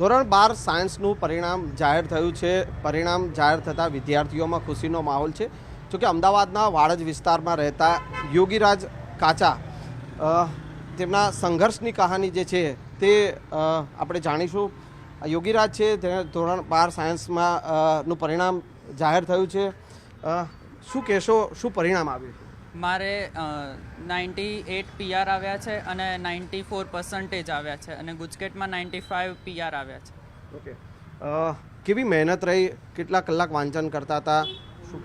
ધોરણ 12 સાયન્સનું પરિણામ જાહેર થયું છે। પરિણામ જાહેર થતાં વિદ્યાર્થીઓમાં ખુશીનો માહોલ છે। જોકે અમદાવાદના વાડજ વિસ્તારમાં રહેતા યોગીરાજ કાચા તેમના સંઘર્ષની કહાની જે છે તે આપણે જાણીશું। યોગીરાજ છે તેને ધોરણ 12 સાયન્સમાં નું પરિણામ જાહેર થયું છે। શું કહેશો, શું પરિણામ આવ્યું? મારે 98 PR આવ્યા છે અને 94% આવ્યા છે અને ગુજકેટમાં 95 PR આવ્યા છે। ઓકે, કેવી મહેનત રહી? કેટલા કલાક વાંચન કરતા હતા? શું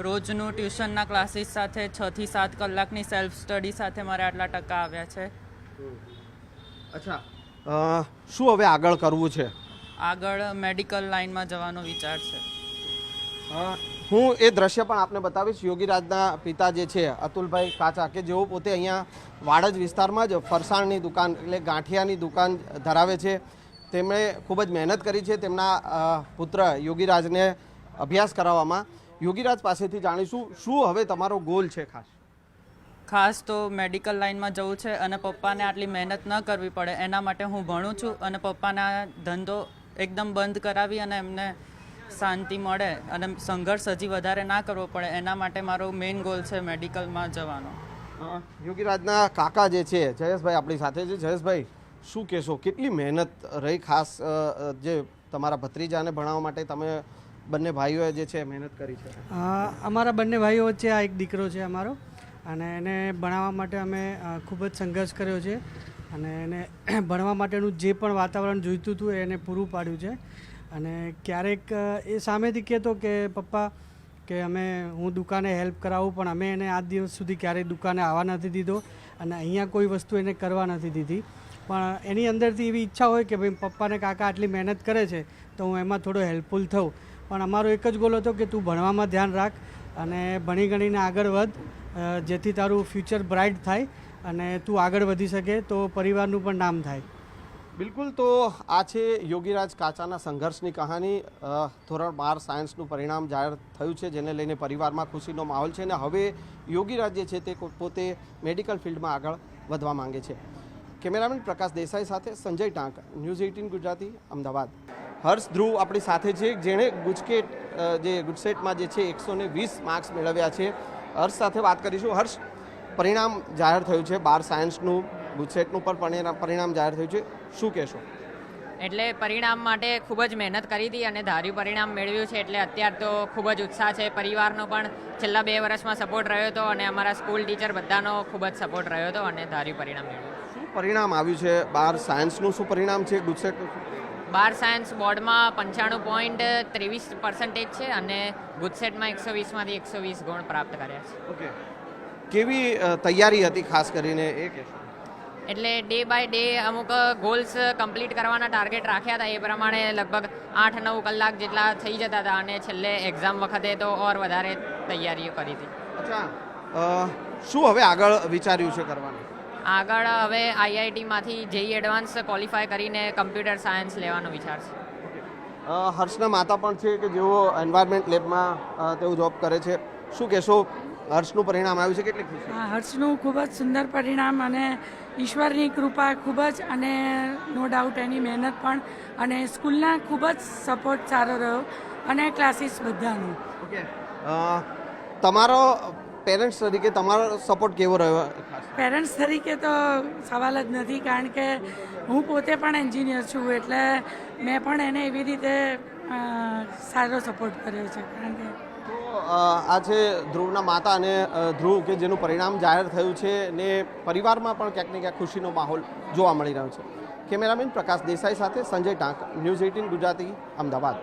રોજનું ટ્યુશનના ક્લાસીસ સાથે 6 થી 7 કલાકની સેલ્ફ સ્ટડી સાથે મારે આટલા ટકા આવ્યા છે। અચ્છા, શું હવે આગળ કરવું છે? આગળ મેડિકલ લાઇનમાં જવાનો વિચાર છે। હું એ દ્રશ્ય પણ આપને બતાવીશ। યોગીરાજના પિતા જે છે અતુલભાઈ કાચા, કે જેઓ પોતે અહીંયા વાડજ વિસ્તારમાં જ ફરસાણની દુકાન એટલે ગાંઠિયાની દુકાન ધરાવે છે। તેમણે ખૂબ જ મહેનત કરી છે તેમના પુત્ર યોગીરાજને અભ્યાસ કરાવવામાં। યોગીરાજ પાસેથી જાણીશું શું હવે તમારો ગોલ છે ખાસ તો મેડિકલ લાઇનમાં જવું છે અને પપ્પાને આટલી મહેનત ન કરવી પડે એના માટે હું ભણું છું અને પપ્પાના ધંધો એકદમ બંધ કરાવી અને એમને શાંતિ મળે અને સંઘર્ષ હજી વધારે ના કરવો પડે એના માટે મારો મેઇન ગોલ છે મેડિકલમાં જવાનો। યોગીરાજના કાકા જે છે જયેશભાઈ આપણી સાથે છે। જયેશભાઈ, શું કહેશો, કેટલી મહેનત રહી? ખાસ જે તમારા ભત્રીજાને ભણાવવા માટે તમે બંને ભાઈઓએ જે છે મહેનત કરી છે? અમારા બંને ભાઈઓ વચ્ચે આ એક દીકરો છે અમારો, અને એને ભણાવવા માટે અમે ખૂબ જ સંઘર્ષ કર્યો છે અને એને ભણવા માટેનું જે પણ વાતાવરણ જોઈતું હતું એને પૂરું પાડ્યું છે। અને ક્યારેક એ સામેથી કહેતો કે પપ્પા કે હું દુકાને હેલ્પ કરાવું, પણ અમે એને આજ દિવસ સુધી ક્યારેય દુકાને આવવા નથી દીધો અને અહીંયા કોઈ વસ્તુ એને કરવા નથી દીધી। પણ એની અંદરથી એવી ઈચ્છા હોય કે ભાઈ પપ્પાને કાકા આટલી મહેનત કરે છે તો હું એમાં થોડો હેલ્પફુલ થઉં। પણ અમારો એક જ ગોલ હતો કે તું ભણવામાં ધ્યાન રાખ અને ભણી ગણીને આગળ વધ, જેથી તારું ફ્યુચર બ્રાઇટ થાય અને તું આગળ વધી શકે તો પરિવારનું પણ નામ થાય। બિલકુલ, તો આ છે યોગીરાજ કાચાના સંઘર્ષની કહાની। ધોરણ 12 સાયન્સનું પરિણામ જાહેર થયું છે, જેને લઈને પરિવારમાં ખુશીનો માહોલ છે અને હવે યોગીરાજ જે છે તે પોતે મેડિકલ ફિલ્ડમાં આગળ વધવા માંગે છે। કેમેરામેન પ્રકાશ દેસાઈ સાથે સંજય ટાંક, ન્યૂઝ 18 ગુજરાતી, અમદાવાદ। હર્ષ ધ્રુવ આપણી સાથે છે, જેણે ગુજકેટમાં જે છે 120 માર્ક્સ મેળવ્યા છે। હર્ષ સાથે વાત કરીશું। હર્ષ, પરિણામ જાહેર થયું છે 12 સાયન્સનું, ગુજકેટનું પણ પરિણામ જાહેર થયું છે, શું કહેશો? એટલે પરિણામ માટે ખૂબ જ મહેનત કરી હતી અને ધાર્યું પરિણામ મેળવ્યું છે, એટલે અત્યારે તો ખૂબ જ ઉત્સાહ છે। પરિવારનો પણ છેલ્લા 2 વર્ષમાં સપોર્ટ રહ્યો હતો અને અમારા સ્કૂલ ટીચર બધાનો ખૂબ જ સપોર્ટ રહ્યો હતો અને ધાર્યું પરિણામ મેળવ્યું। શું પરિણામ આવ્યું છે 12 સાયન્સનું? શું પરિણામ છે ગુજકેટનું? 12 સાયન્સ બોર્ડમાં 95.23% છે અને ગુજકેટમાં 120માંથી 120 ગુણ પ્રાપ્ત કર્યા છે। ઓકે, કેવી તૈયારી હતી ખાસ કરીને એ કહેશો? એટલે ડે બાય ડે અમુક ગોલ્સ કમ્પ્લીટ કરવાના ટાર્ગેટ રાખ્યા હતા, એ પ્રમાણે લગભગ 8-9 કલાક જેટલા થઈ જતા હતા અને છેલ્લે એક્ઝામ વખતે તો ઓર વધારે તૈયારીઓ કરી હતી। અચ્છા, શું હવે આગળ વિચાર્યું છે કરવાનું? આગળ હવે IITમાંથી JEE એડવાન્સ ક્વોલિફાય કરીને કમ્પ્યુટર સાયન્સ લેવાનો વિચાર છે। હર્ષના માતા પણ છે કે જેઓ એન્વાયરમેન્ટ લેબમાં તેઓ જોબ કરે છે, શું કહેશો? હર્ષનું પરિણામ આવ્યું છે, કેટલી ખુશી? હર્ષનું ખૂબ જ સુંદર પરિણામ અને ઈશ્વરની કૃપા ખૂબ જ, અને નો ડાઉટ એની મહેનત પણ, અને સ્કૂલના ખૂબ જ સપોર્ટ સારો રહ્યો અને ક્લાસીસ બધાનો। ઓકે, તમારો પેરેન્ટ્સ તરીકે તમારો સપોર્ટ કેવો રહ્યો? પેરેન્ટ્સ તરીકે તો સવાલ જ નથી, કારણ કે હું પોતે પણ એન્જિનિયર છું, એટલે મેં પણ એને એવી રીતે સારો સપોર્ટ કર્યો છે। કારણ કે આ છે ધ્રુવના માતા અને ધ્રુવ કે જેનું પરિણામ જાહેર થયું છે ને પરિવારમાં પણ ક્યાંક ને ક્યાંક ખુશીનો માહોલ જોવા મળી રહ્યો છે। કેમેરામેન પ્રકાશ દેસાઈ સાથે સંજય ટાંક, ન્યૂઝ 18 ગુજરાતી, અમદાવાદ।